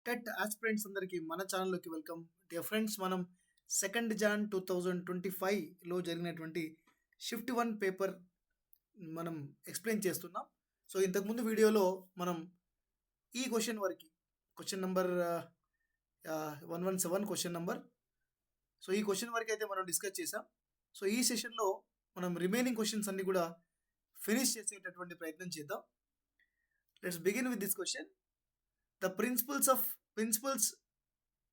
TET aspirants అందరికీ మన ఛానల్లోకి వెల్కమ్. డియర్ ఫ్రెండ్స్, మనం 2 Jan 2025లో జరిగినటువంటి షిఫ్ట్ 1 పేపర్ మనం ఎక్స్ప్లెయిన్ చేస్తున్నాం. సో ఇంతకుముందు వీడియోలో మనం ఈ క్వశ్చన్ వరకు question number 117 question number. So ఈ క్వశ్చన్ వరకు అయితే మనం డిస్కస్ చేసాం. సో ఈ సెషన్లో మనం రిమైనింగ్ క్వశ్చన్స్ అన్ని కూడా ఫినిష్ చేసేటటువంటి ప్రయత్నం చేద్దాం. Let's begin with this question. The principles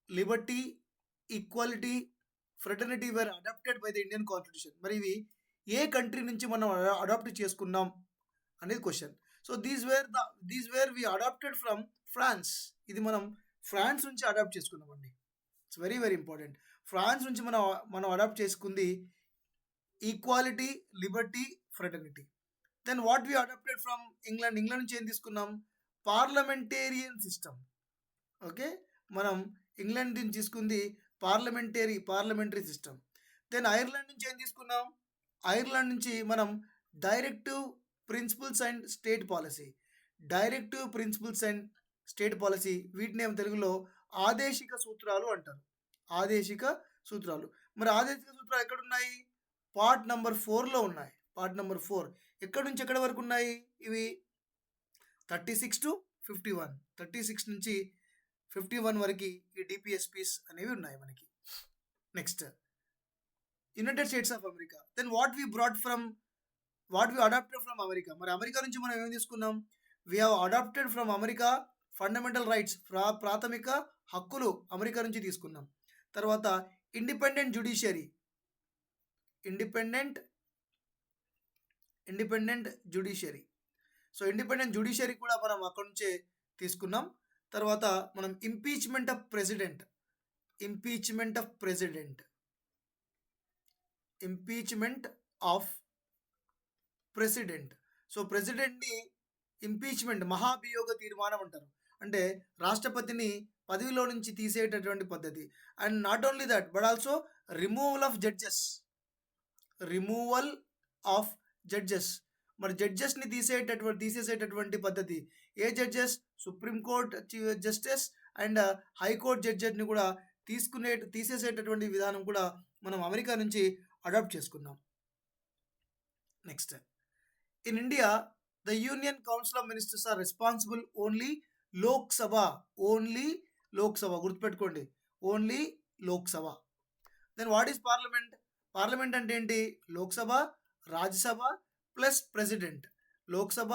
liberty, equality, fraternity were adopted by the Indian Constitution. మరి ఇవి ఏ కంట్రీ నుంచి మనం అడాప్ట్ చేసుకున్నాం అనేది question. So these were we adapted from France. ఇది మనం ఫ్రాన్స్ నుంచి అడాప్ట్ చేసుకున్నామండి. It's very very important. France నుంచి మనం అడాప్ట్ చేసుకుంది equality, liberty, fraternity. Then what we adapted from England నుంచి ఏం తీసుకున్నాం? Parliamentarian system. ఓకే, మనం ఇంగ్లాండ్ నుంచి తీసుకుంది పార్లమెంటరీ సిస్టమ్. దెన్ ఐర్లాండ్ నుంచి ఏం తీసుకున్నాం? ఐర్లాండ్ నుంచి మనం directive principles and state policy. వీటిని ఏమో తెలుగులో ఆదేశిక సూత్రాలు అంటారు. ఆదేశిక సూత్రాలు. మరి ఆదేశిక సూత్రాలు ఎక్కడున్నాయి? పార్ట్ నెంబర్ 4లో ఉన్నాయి. పార్ట్ నెంబర్ 4 ఎక్కడి నుంచి ఎక్కడి వరకు ఉన్నాయి? ఇవి 36 to 51, 36 నుంచి 51 వరకు ఈ డిపిఎస్పీస్ అనేవి ఉన్నాయి మనకి. Next, United States of America. Then what we adapted from America. మరి అమెరికా నుంచి మనం ఏం తీసుకున్నాం? We have adopted from America fundamental rights, ప్రాథమిక హక్కులు అమెరికా నుంచి తీసుకున్నాం. తర్వాత independent judiciary so independent judiciary కూడా మనం అక్కడి నుంచే తీసుకున్నాం. తర్వాత మనం ఇంపీచ్మెంట్ ఆఫ్ ప్రెసిడెంట్. సో ప్రెసిడెంట్ని ఇంపీచ్మెంట్, మహాభియోగ తీర్మానం అంటారు. అంటే రాష్ట్రపతిని పదవిలో నుంచి తీసేటటువంటి పద్ధతి. And not only that but also removal of judges. మరి జడ్జెస్ని తీసేసేటటువంటి పద్ధతి. ఏ judges? Supreme court justice and high court జడ్జెస్ని కూడా తీసేసేటటువంటి విధానం కూడా మనం అమెరికా నుంచి అడాప్ట్ చేసుకున్నాం. Next, in India the union council of ministers are responsible only Lok Sabha. గుర్తుపెట్టుకోండి, only Lok Sabha. Then what is parliament? Parliament అంటే ఏంటి? Lok Sabha, Rajya Sabha plus president. Lok Sabha,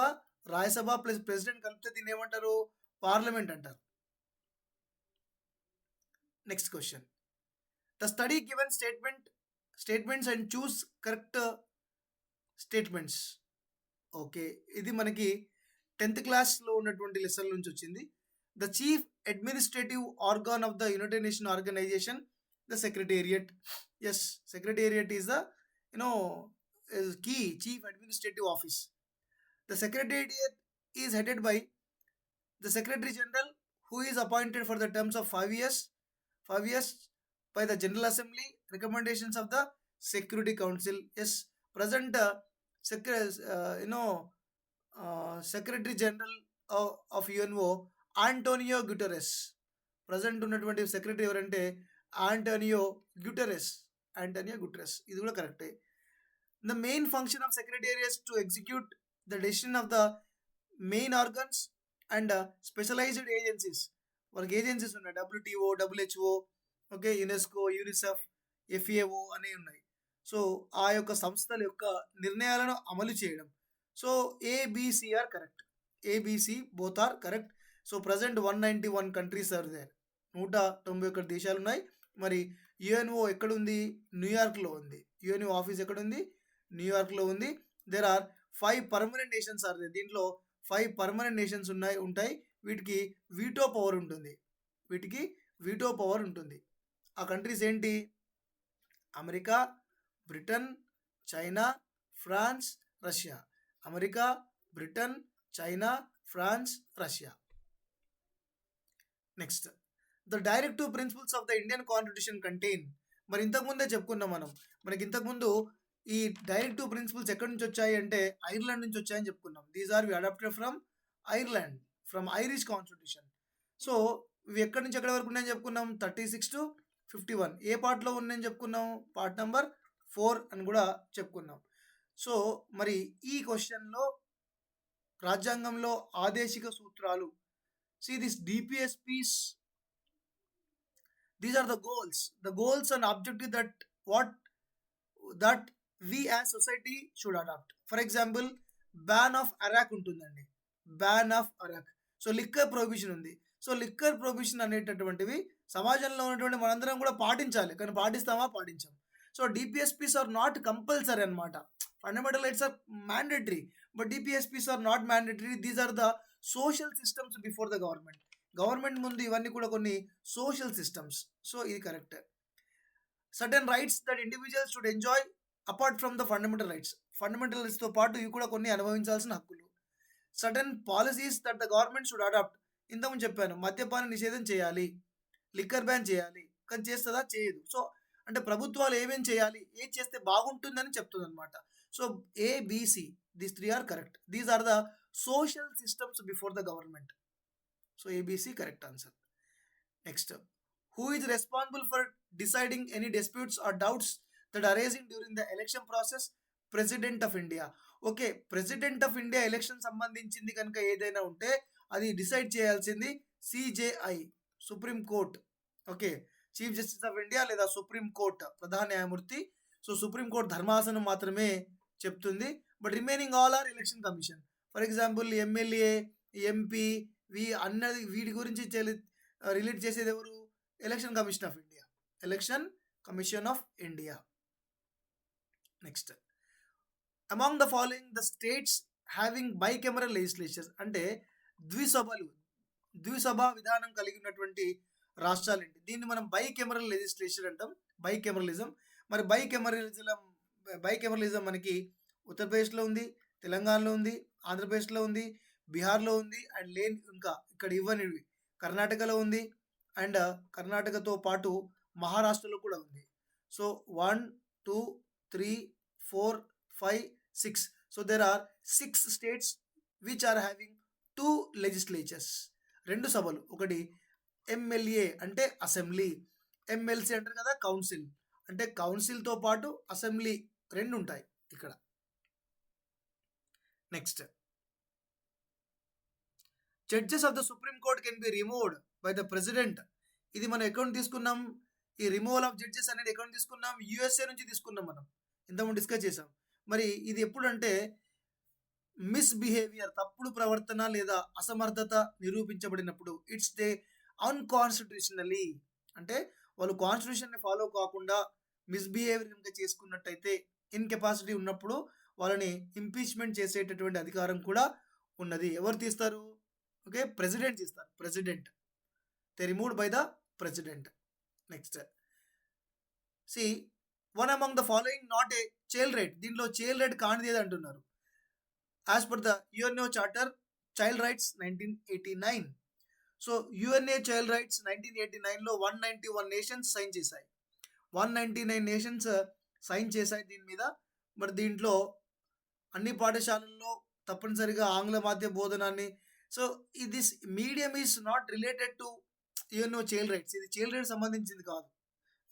Rajya Sabha plus president కలిపితే దీన్ని ఏమంటారు? పార్లమెంట్ అంటారు. Next question. The study given statements and choose correct statements. Okay, ఇది మనకి 10th క్లాస్లో ఉన్నటువంటి లెసన్ నుంచి వచ్చింది. The chief administrative organ of the United Nation Organization, the secretariat. Yes, secretariat is the key chief administrative office. The secretariat is headed by the secretary general, who is appointed for the terms of 5 years by the general assembly, recommendations of the security council. Yes, present secretary general of UNO Antonio Guterres. present ఉన్నటువంటి secretary ఎవరంటే Antonio Guterres. ఇది కూడా కరెక్టే. The main function of secretariat is to execute the decision of the main organs and specialized agencies. వాళ్ళకి agencies ఉన్నాయి. WTO, WHO, okay, UNESCO, UNICEF, FAO అనేవి ఉన్నాయి. So ఆ యొక్క సంస్థల యొక్క నిర్ణయాలను అమలు చేయడం. So ABC are correct. ABC both are correct. So present 191 countries are there. 191 దేశాలు ఉన్నాయి. మరి UNO ఎక్కడుంది? న్యూయార్క్లో ఉంది. UNO ఆఫీస్ ఎక్కడుంది? న్యూయార్క్లో ఉంది. There are 5 permanent nations are there. దీంట్లో 5 పర్మనెంట్ నేషన్స్ ఉంటాయి. వీటికి వీటో పవర్ ఉంటుంది. ఆ కంట్రీస్ ఏంటి? America, Britain, China, France, Russia. America, Britain, China, France, Russia. Next, the directive principles of the Indian constitution contain. మరి ఇంతకుముందే చెప్పుకున్నాం మనకి ఇంతకుముందు ఈ డైరెక్టివ్ ప్రిన్సిపల్స్ ఎక్కడి నుంచి వచ్చాయి అంటే ఐర్లాండ్ నుంచి వచ్చాయని చెప్పుకున్నాం. These are we adapted from Ireland, from Irish constitution. So ఇవి ఎక్కడి నుంచి ఎక్కడి వరకు ఉన్నాయని చెప్పుకున్నాం? 36 to 51. ఏ పార్ట్‌లో ఉన్నాయని చెప్పుకున్నాం? పార్ట్ నంబర్ 4 అని కూడా చెప్పుకున్నాం. సో, మరి ఈ క్వెషన్‌లో రాజ్యాంగంలో ఆదేశిక సూత్రాలు, this DPSPs, these are the goals and objective that we as society should adopt. For example, ban of arrack ఉంటుందండి. Ban of arrack. So liquor prohibition ఉంది. సో లిక్కర్ ప్రొహిబిషన్ అనేటటువంటివి సమాజంలో ఉన్నటువంటి మనందరం కూడా పాటించాలి. కానీ పాటిస్తామా? పాటించాం. So DPSPs are not compulsory అనమాట. Fundamental rights are mandatory, but DPSPs are not mandatory. These are the social systems before the government. Government ముందు ఇవన్నీ కూడా కొన్ని సోషల్ సిస్టమ్స్. సో ఇది correct. Certain rights that individuals should enjoy apart from the fundamental rights. Fundamental రైట్స్తో పాటు ఇవి కూడా కొన్ని అనుభవించాల్సిన హక్కులు. Certain policies that the government should adapt. ఇంతకుముందు చెప్పాను, మద్యపాన నిషేధం చేయాలి, లిక్కర్ బ్యాన్ చేయాలి. కానీ చేస్తుందా? చేయదు. సో అంటే ప్రభుత్వాలు ఏమేం చేయాలి, ఏం చేస్తే బాగుంటుందని చెప్తుంది అనమాట. So ABC, these 3 are correct. These are the social systems before the government. So ABC correct answer. Next, who is responsible for deciding any disputes or doubts that are arising during the election process? President of India. Okay, president of India election సంబంధించింది కనుక ఏదైనా ఉంటే అది decide చేయాల్సింది CJI, supreme court. Okay, chief justice of India లేదా supreme court ప్రధాన న్యాయమూర్తి. సో సుప్రీం కోర్ట్ ధర్మాసనం మాత్రమే చెప్తుంది. But remaining all are election commission. For example MLA, MP, అన్నది వీటి గురించి రిలేట్ చేసేది ఎవరు? Election commission of India. Election commission of India. Next, among the following the states having bicameral legislatures. అంటే ద్విసభ విధానం కలిగి ఉన్నటువంటి రాష్ట్రాలు ఏంటి? దీన్ని మనం బైకెమరల్ లెజిస్లేచర్ అంటాం, బైకెమరలిజం. మరి బైకెమరలిజం మనకి ఉత్తరప్రదేశ్లో ఉంది, తెలంగాణలో ఉంది, ఆంధ్రప్రదేశ్లో ఉంది, బీహార్లో ఉంది, అండ్ ఇంకా ఇక్కడ ఇవ్వనివి కర్ణాటకలో ఉంది, అండ్ కర్ణాటకతో పాటు మహారాష్ట్రలో కూడా ఉంది. So 1, 2, 3, 4, 5, 6. So there are 6 states which are having 2 legislatures, 2 సభలు. ఒకటి ఎమ్మెల్యే అంటే అసెంబ్లీ, ఎమ్మెల్సీ అంటారు కదా కౌన్సిల్. అంటే కౌన్సిల్తో పాటు అసెంబ్లీ 2 ఉంటాయి ఇక్కడ. Next, judges of the supreme court can be removed by the president. ఇది మనం ఎక్కడ తీసుకున్నాం? ఈ రిమూవల్ ఆఫ్ జడ్జెస్ అనేది ఎక్కడ తీసుకున్నాం? యుఎస్ఏ నుంచి తీసుకున్నాం. మనం ఇంతకుముందు డిస్కస్ చేసాం. మరి ఇది ఎప్పుడంటే మిస్బిహేవియర్, తప్పుడు ప్రవర్తన లేదా అసమర్థత నిరూపించబడినప్పుడు. ఇట్స్ దే అన్కాన్స్టిట్యూషనలీ, అంటే వాళ్ళు కాన్స్టిట్యూషన్ని ఫాలో కాకుండా మిస్బిహేవియర్ కనుక చేసుకున్నట్టయితే, ఇన్కెపాసిటీ ఉన్నప్పుడు వాళ్ళని ఇంపీచ్మెంట్ చేసేటటువంటి అధికారం కూడా ఉన్నది. ఎవరు తీస్తారు? ఓకే, ప్రెసిడెంట్ తీస్తారు. President, they removed by the president. Next, C one among the following not a child right. దీంట్లో చైల్డ్ రైట్ కానిది ఏది అంటున్నారు? As per the UNO charter child rights 1989. So UNA child rights 1989లో 191 nations sign చేశాయి. 199 nations sign చేశాయి దీని మీద. మరి దీంట్లో అన్ని పాఠశాలల్లో తప్పనిసరిగా ఆంగ్ల మాధ్యమ బోధనాన్ని. So this medium is not related to UNO child rights. ఇది చైల్డ్ రైట్స్ సంబంధించింది కాదు.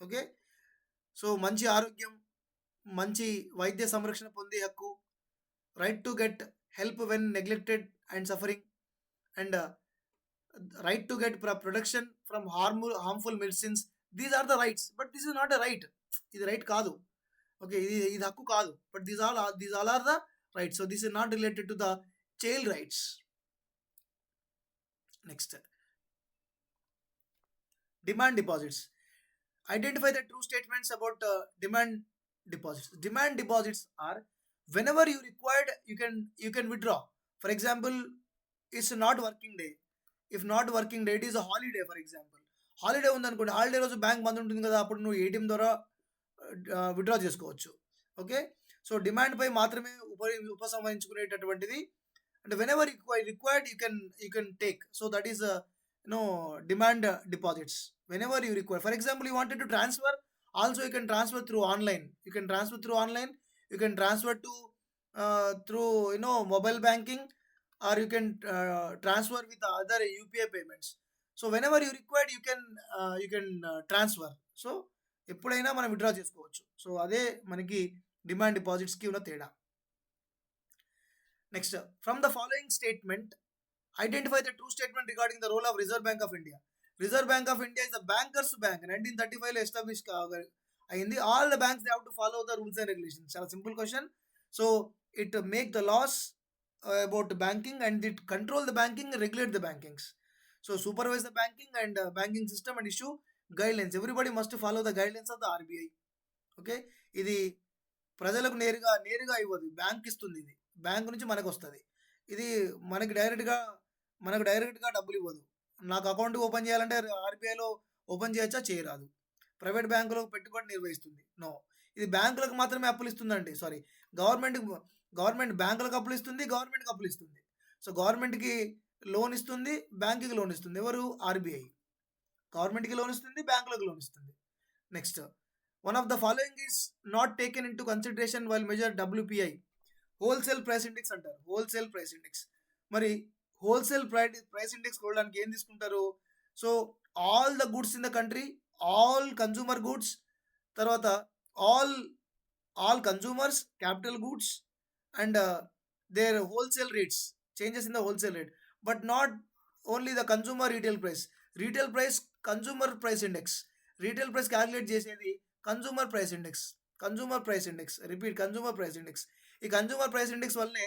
ఓకే, సో మంచి ఆరోగ్యం, మంచి వైద్య సంరక్షణ పొందే హక్కు, right to get help when neglected and suffering, and right to get protection from harmful medicines. These are the rights, but this is not a right. ఇది రైట్ కాదు. ఓకే, ఇది హక్కు కాదు, but these all are the rights. So this is not related to the child rights. Next, demand deposits. Identify the true statements about demand deposits. Demand deposits are whenever you required, you can withdraw. For example, it's not working day. If not working day, it is a holiday. For example, holiday ఉందనుకోండి, holiday రోజు bank బంద్ ఉంటుంది కదా, అప్పుడు నువ్వు ATM ద్వారా withdraw చేసుకోవచ్చు. Okay, so demand పై మాత్రమే ఉపసంహరించుకునేటటువంటిది. అంటే whenever required you can take. So that is demand deposits whenever you require. For example, you wanted to transfer, also you can transfer through online. You can transfer to through mobile banking, or you can transfer with other UPI payments. So whenever you required you can transfer. So ఎప్పుడైనా మనం withdraw చేసుకోవచ్చు. So అదే మనకి demand డిపాజిట్స్కి ఉన్న తేడా. Next, from the following statement identify the true statement regarding the role of reserve bank of India. Reserve bank of India is the bankers bank. 1935లో establish అయింది. All the banks they have to follow the rules and regulations. చాలా simple question. So it make the laws about banking and it control the banking, regulate the bankings. So supervise the banking and banking system and issue guidelines. Everybody must follow the guidelines of the RBI. Okay, ఇది ప్రజలకు నేరుగా ఇవ్వదు, bank ఇస్తుంది. ఇది bank నుంచి మనకు వస్తుంది. ఇది మనకు డైరెక్ట్గా డబ్బులు ఇవ్వదు. నాకు అకౌంట్ ఓపెన్ చేయాలంటే ఆర్బీఐలో ఓపెన్ చేయొచ్చా? చేయరాదు. ప్రైవేట్ బ్యాంకులో పెట్టుబడి నిర్వహిస్తుంది. నో, ఇది బ్యాంకులకు మాత్రమే అప్పులు ఇస్తుందండి. సారీ, గవర్నమెంట్ బ్యాంకులకు అప్పులు ఇస్తుంది, గవర్నమెంట్కి అప్పులు ఇస్తుంది. సో గవర్నమెంట్కి లోన్ ఇస్తుంది, బ్యాంకుకి లోన్ ఇస్తుంది. ఎవరు? ఆర్బీఐ. గవర్నమెంట్కి లోన్ ఇస్తుంది, బ్యాంకులకు లోన్ ఇస్తుంది. Next, one of the following is not taken into consideration while measure WPI. Wholesale price index అంటారు. Wholesale price index. మరి హోల్సేల్ ప్రైస్ ఇండెక్స్ కొనడానికి ఏం తీసుకుంటారు? So all the goods in the country, all consumer goods, తర్వాత all consumers, capital goods and their wholesale rates, changes in the wholesale rate, but not only the consumer retail price. Consumer price index, retail price calculate చేసేది consumer price index. Repeat, consumer price index. ఈ consumer price index వల్లనే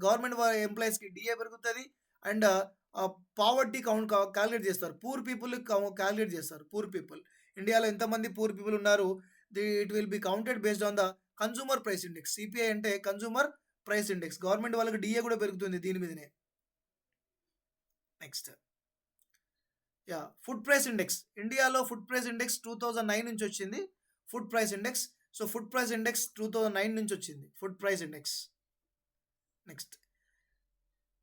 government ఎంప్లాయీస్కి DA పెరుగుతుంది and poverty count calculate చేస్తారు. Poor people calculate చేస్తారు. Poor people, ఇండియాలో ఎంతమంది poor people ఉన్నారు, it will be counted based on the consumer price index. CPI అంటే కన్సూమర్ ప్రైస్ ఇండెక్స్. గవర్నమెంట్ వాళ్ళకి డిఏ కూడా పెరుగుతుంది దీని మీదనే. Next, food price index. ఇండియాలో ఫుడ్ ప్రైస్ ఇండెక్స్ 2009 నుంచి వచ్చింది. Food price index. So food price index 2009 నుంచి వచ్చింది, food price index. Next,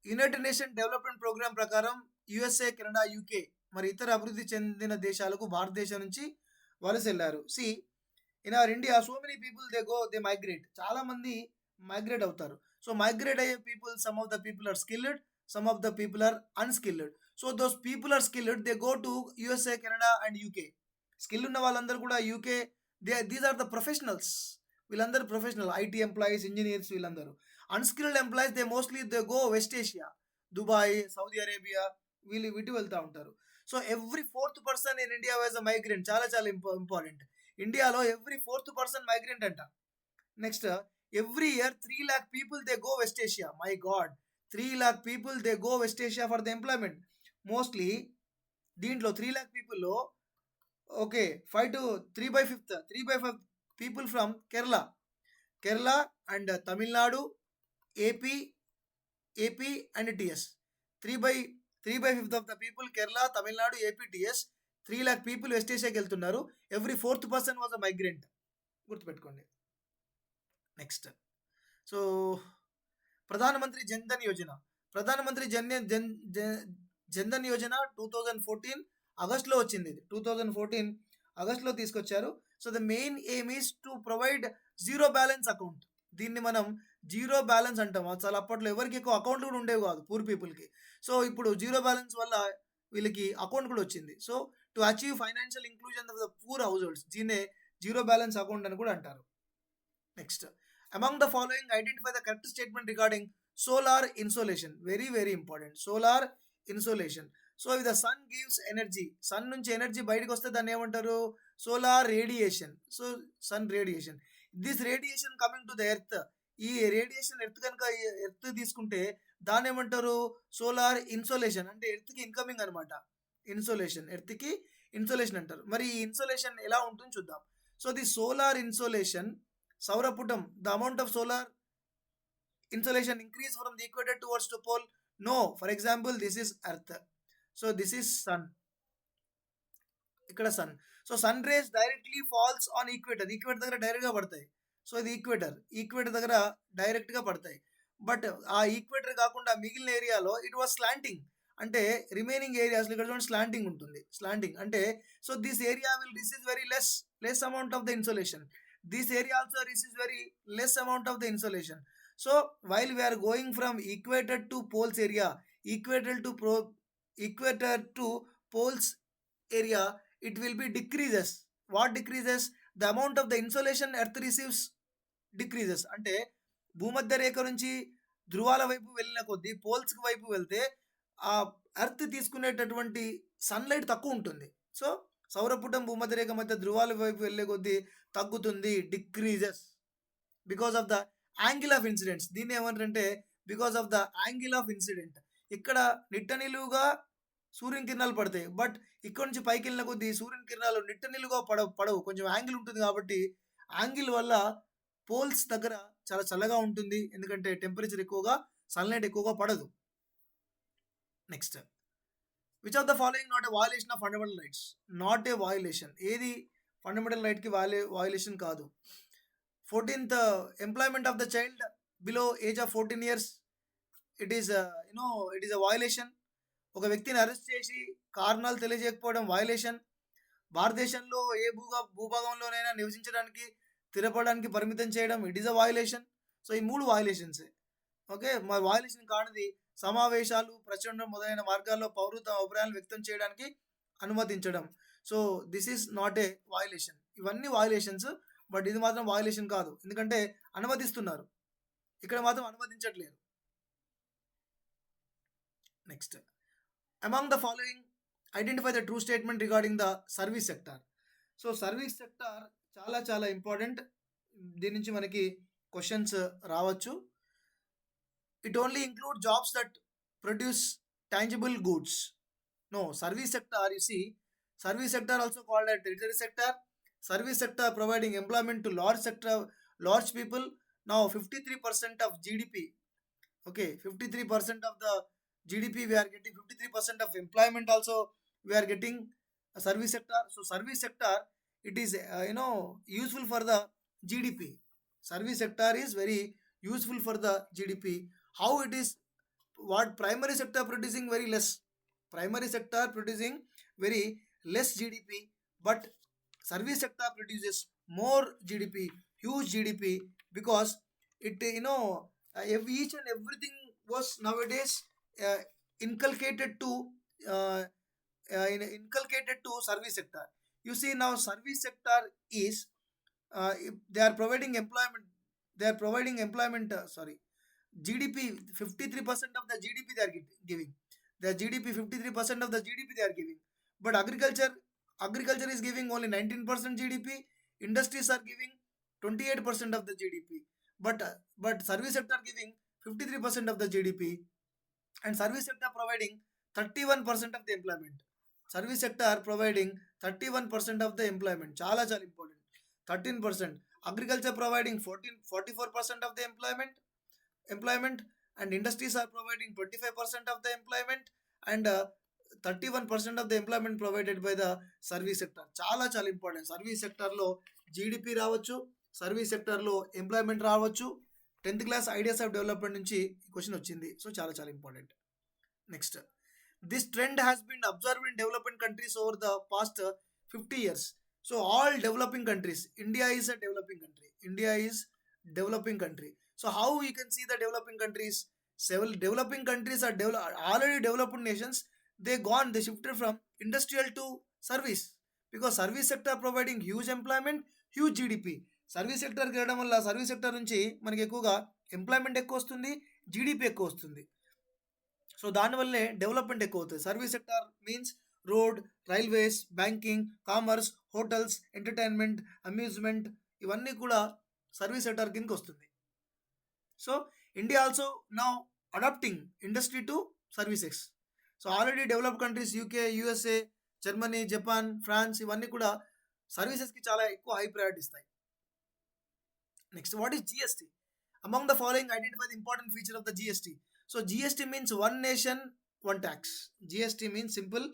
united nation development programme ప్రకారం యుఎస్ఏ, కెనడా, యూకే మరి ఇతర అభివృద్ధి చెందిన దేశాలకు భారతదేశం నుంచి వలస వెళ్ళారు. See in our India so many people they migrate. చాలా మంది మైగ్రేట్ అవుతారు. సో మైగ్రేట్ అయ్యే people, some of the people are skilled, some of the people are unskilled. So those people are skilled, they go to USA, Canada and UK. Skill ఉన్న వాళ్ళందరూ కూడా UK, these are the professionals. వీళ్ళందరూ professional, IT employees, engineers వీళ్ళందరూ. Unskilled employees they go west Asia, Dubai, Saudi Arabia, వీటి వెళ్తూ ఉంటారు. So every 4th person in India was a migrant. చాలా important. ఇండియాలో ఎవ్రీ 4th పర్సన్ మైగ్రెంట్ అంట. Next, every year 3 lakh people they go West Asia. My God, 3 lakh people they go West Asia for the employment. Mostly దీంట్లో 3 lakh people లో okay 3/5 people from Kerala and Tamil Nadu, AP and TS. 3/5 of the people Kerala, Tamil Nadu, AP, TS. 3 lakh people West Asiaకి వెళ్తున్నారు. Every 4th person was a migrant. గుర్తుపెట్టుకోండి. Next, so ప్రధానమంత్రి జన్ధన్ యోజన 2014 ఆగస్ట్లో వచ్చింది. ఇది 2014 ఆగస్ట్లో తీసుకొచ్చారు. So the main aim is to provide zero balance account. దీన్ని మనం జీరో బ్యాలెన్స్ అంటాం. అసలు అప్పట్లో ఎవరికి ఎక్కువ అకౌంట్లు కూడా ఉండేవి కాదు పూర్ పీపుల్కి. సో ఇప్పుడు జీరో బ్యాలెన్స్ వల్ల వీళ్ళకి అకౌంట్ కూడా వచ్చింది. So to achieve financial inclusion of the poor house holds, దీన్నే జీరో బ్యాలెన్స్ అకౌంట్ అని కూడా అంటారు. Next, among the following identify the correct statement regarding solar insolation. Very very important, solar insolation. So if the sun gives energy, sun నుంచి energy బయటకు వస్తే దాన్ని ఏమంటారు? Solar radiation. So sun radiation, this radiation coming to the earth. ఈ radiation earth తీసుకుంటే దాన్ని ఏమంటారు? Solar insolation. అంటే ఎర్త్కి ఇన్కమింగ్ అనమాట. ఎర్త్కి ఇన్సోలేషన్ అంటారు. మరి ఈ ఇన్సోలేషన్ ఎలా ఉంటుందో చూద్దాం. సో ది సోలార్ ఇన్సోలేషన్, సౌరపుటం, the amount of solar insolation increase from the equator towards the pole. No, for example this is earth, so this is sun, ఇక్కడ sun. So sun rays directly falls on equator దగ్గర డైరెక్ట్గా పడతాయి. So ఇది equator దగ్గర డైరెక్ట్గా పడతాయి. But ఆ equator కాకుండా మిగిలిన ఏరియాలో ఇట్ వాస్ స్లాంటింగ్. అంటే రిమైనింగ్ ఏరియాస్లో ఇక్కడ చూడండి స్లాంటింగ్ ఉంటుంది. స్లాంటింగ్ అంటే so this area will receive very less amount of the insolation. This area also receives very less amount of the insolation. So while we are going from equator to poles area, equator to poles area, it will be decreases. What decreases? The amount of the insolation earth receives decreases. అంటే భూమధ్య రేఖ నుంచి ధ్రువాల వైపు వెళ్ళిన కొద్దీ poles వైపు వెళ్తే ఆ earth తీసుకునేటటువంటి సన్లైట్ తక్కువ ఉంటుంది. సో సౌరపుటం భూమధ్య రేఖ మధ్య ధ్రువాల వైపు వెళ్ళే కొద్దీ తగ్గుతుంది, decreases, because of the angle of incidents. దీన్ని ఏమంటారంటే because of the angle of incident. ఇక్కడ నిట్ట నిలువుగా సూర్యుని కిరణాలు పడతాయి, బట్ ఇక్కడ నుంచి పైకి వెళ్ళిన కొద్దీ సూర్యుని కిరణాలు నిట్ట నిలువుగా పడవు, కొంచెం యాంగిల్ ఉంటుంది. కాబట్టి యాంగిల్ వల్ల పోల్స్ దగ్గర చాలా చల్లగా ఉంటుంది, ఎందుకంటే టెంపరేచర్ ఎక్కువగా, సన్లైట్ ఎక్కువగా పడదు. Next, which of the following not a violation of fundamental rights? Not a violation. ఏది ఫండమెంటల్ రైట్కి వయలేషన్ కాదు? 14th, employment of the child below age of 14 years, it is it is a violation. ఒక వ్యక్తిని arrest చేసి కారణాలు తెలియజేయకపోవడం violation. భారతదేశంలో ఏ భూభాగంలోనైనా నివసించడానికి, స్థిరపడడానికి పరిమితం చేయడం, it is a violation. So ఈ 3 వయలేషన్సే. ఓకే, మరి వయలేషన్ కానిది సమావేశాలు, ప్రచురణ మొదలైన మార్గాల్లో పౌరత్వ అభిప్రాయాలు వ్యక్తం చేయడానికి అనుమతించడం. So this is not a violation. ఇవన్నీ వయలేషన్స్, బట్ ఇది మాత్రం వయలేషన్ కాదు, ఎందుకంటే అనుమతిస్తున్నారు, ఇక్కడ మాత్రం అనుమతించట్లేదు. Next, among the following identify the true statement regarding the service sector. So service sector చాలా చాలా ఇంపార్టెంట్. దీని నుంచి మనకి క్వశ్చన్స్ రావచ్చు. It only include jobs that produce tangible goods. No, service sector, you see, service sector also called a tertiary sector. Service sector providing employment to large people. Now 53% of GDP. Okay, 53% of the GDP we are getting, 53% of employment also we are getting a service sector. So service sector, it is useful for the GDP. Service sector is very useful for the GDP. How it is? What primary sector producing very less. Primary sector producing very less GDP, but service sector produces more GDP, huge GDP, because it each and everything was nowadays uh, inculcated to service sector. You see, now service sector is they are providing employment. They are providing employment. GDP, 53% of the GDP they are giving. The GDP, 53% of the GDP they are giving. But agriculture is giving only 19% GDP. Industries are giving 28% of the GDP. But service sector giving 53% of the GDP, and service sector providing 31% of the employment. Service sector providing 31% of the employment. Chala important. 13%. Agriculture providing 44% of the employment, and industries are providing 25% of the employment, and 31% of the employment provided by the service sector. Chala important. Service sector lo GDP రావచ్చు, service సెక్టర్లో employment రావచ్చు. 10th class ideas of development నుంచి ఈ question వచ్చింది. So చాలా important. Next, this trend has been observed in development countries over the past 50 years. So all developing countries, India is a developing country. India is developing country. So how you can see the developing countries? Several developing countries are already developed nations. They shifted from industrial to service, because service sector providing huge employment, huge GDP. Service సెక్టర్కి వెళ్ళడం వల్ల service sector నుంచి మనకి ఎక్కువగా employment ఎక్కువ వస్తుంది, GDP ఎక్కువ వస్తుంది. సో దానివల్లే డెవలప్మెంట్ ఎక్కువ అవుతుంది. Service sector means road, railways, banking, commerce, hotels, entertainment, amusement, ఇవన్నీ కూడా సర్వీస్ సెక్టర్ కిందకి వస్తుంది. So India also now adopting industry to services. So already developed countries UK, USA, Germany, Japan, France, ఇవన్నీ కూడా సర్వీసెస్కి చాలా ఎక్కువ హై ప్రయారిటీ ఇస్తాయి. Next, what is GST? Among the following identify the important feature of the GST. So GST means one nation one tax. GST means simple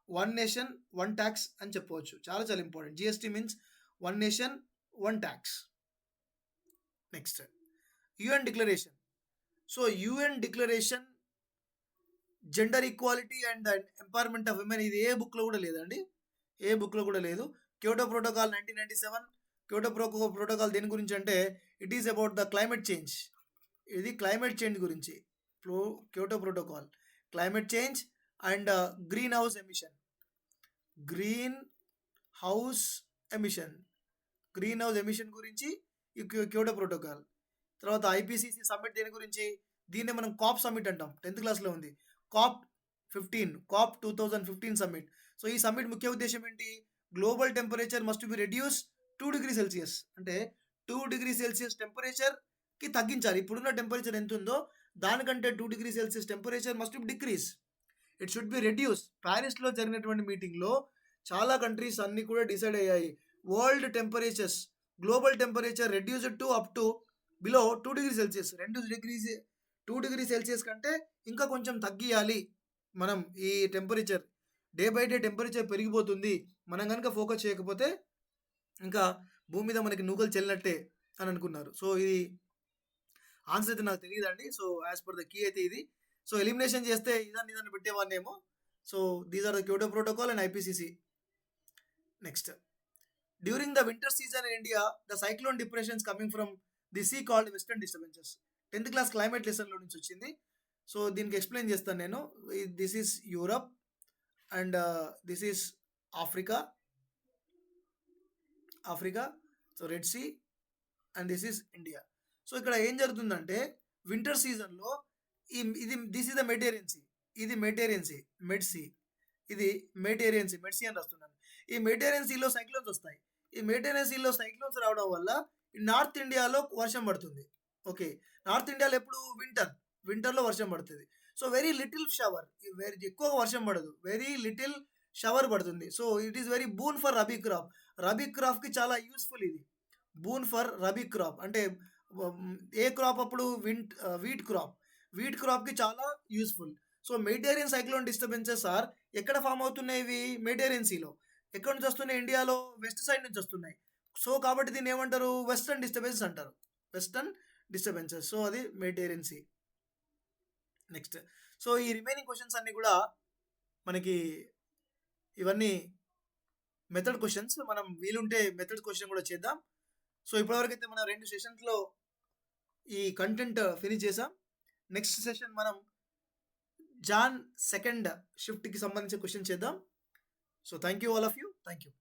one nation one tax అని చెప్పవచ్చు. చాలా important. GST means one nation one tax. Next, UN declaration. So UN declaration gender equality and empowerment of women, ఇది ఏ బుక్లో కూడా లేదండి, ఏ బుక్లో కూడా లేదు. Kyoto protocol 1997. క్యోటో ప్రోటోకాల్ దేని గురించి అంటే it is about the climate change. ఇది క్లైమేట్ చేంజ్ గురించి. Kyoto protocol climate change and green house emission. Green house emission గురించి ఈ క్యోటో ప్రోటోకాల్. తర్వాత ఐపీసీసీ సమ్మిట్ దేని గురించి? దీన్నే మనం కాప్ సమ్మిట్ అంటాం. 10th క్లాస్లో ఉంది. COP 2015 summit. సో ఈ సమ్మిట్ ముఖ్య ఉద్దేశం ఏంటి? Global temperature must be reduce 2 degree Celsius, అంటే 2 డిగ్రీ సెల్సియస్ టెంపరేచర్కి తగ్గించాలి. ఇప్పుడున్న టెంపరేచర్ ఎంత ఉందో దానికంటే 2 degree Celsius temperature must be decrease, it should be reduce. ప్యారిస్లో జరిగినటువంటి మీటింగ్లో చాలా కంట్రీస్ అన్నీ కూడా డిసైడ్ అయ్యాయి. World temperatures, global temperature reduced to up to below 2 degree Celsius. 2 degree Celsius కంటే ఇంకా కొంచెం తగ్గియాలి. మనం ఈ temperature day by day temperature పెరిగిపోతుంది. మనం కనుక ఫోకస్ చేయకపోతే ఇంకా భూమి మీద మనకి నూకలు చెల్లినట్టే అని అనుకున్నారు. సో ఇది ఆన్సర్ అయితే నాకు తెలియదండి. So as per the key అయితే ఇది. సో ఎలిమినేషన్ చేస్తే ఇదాన్ని పెట్టేవాన్నేమో. So these are the Kyoto protocol and IPCC. Next, during the winter season in India the cyclone depressions coming from the sea called western disturbances. 10th class climate లెసన్లో నుంచి వచ్చింది. So దీనికి explain చేస్తాను నేను. This is Europe and this is Africa, so Red Sea, and this is India. So ఇక్కడ ఏం జరుగుతుందంటే winter సీజన్లో this is the Mediterranean sea, ఇది మెడిటేరియన్ సీ, మెడ్ సీ, ఇది మెడిటేరియన్ సీ, మెడ్ సీ అని రాస్తున్నాను. ఈ మెడిటేరియన్ సీలో సైక్లోన్స్ వస్తాయి. ఈ మెడిటేరియన్ సీలో సైక్లోన్స్ రావడం వల్ల నార్త్ ఇండియాలో వర్షం పడుతుంది. ఓకే, నార్త్ ఇండియాలో ఎప్పుడు వింటర్లో వర్షం పడుతుంది. సో వెరీ లిటిల్ షవర్, ఎక్కువగా వర్షం పడదు, వెరీ లిటిల్ షవర్ పడుతుంది. So it is very boon for rabi crop. Rabi క్రాప్కి చాలా యూస్ఫుల్ ఇది. బూన్ ఫర్ రబీ క్రాప్ అంటే ఏ క్రాప్ అప్పుడు? వీట్ క్రాప్కి చాలా useful. So Mediterranean cyclone disturbances are ఎక్కడ ఫామ్ అవుతున్నాయి? ఇవి మెడిటేరియన్ సీలో. ఎక్కడ నుంచి వస్తున్నాయి? ఇండియాలో వెస్ట్ సైడ్ నుంచి వస్తున్నాయి. సో కాబట్టి దీన్ని ఏమంటారు? వెస్టర్న్ డిస్టర్బెన్సెస్ అంటారు, వెస్టర్న్ డిస్టర్బెన్సెస్. సో అది మెడిటేరియన్ సీ. నెక్స్ట్, సో ఈ రిమైనింగ్ క్వశ్చన్స్ అన్నీ కూడా మనకి ఇవన్నీ మెథడ్ క్వశ్చన్స్. మనం వీలుంటే మెథడ్ క్వశ్చన్ కూడా చేద్దాం. సో ఇప్పటివరకు అయితే మనం 2 సెషన్స్లో ఈ కంటెంట్ ఫినిష్ చేసాం. నెక్స్ట్ సెషన్ మనం జాన్ 2nd షిఫ్ట్కి సంబంధించిన క్వశ్చన్ చేద్దాం. So thank you all of you. Thank you.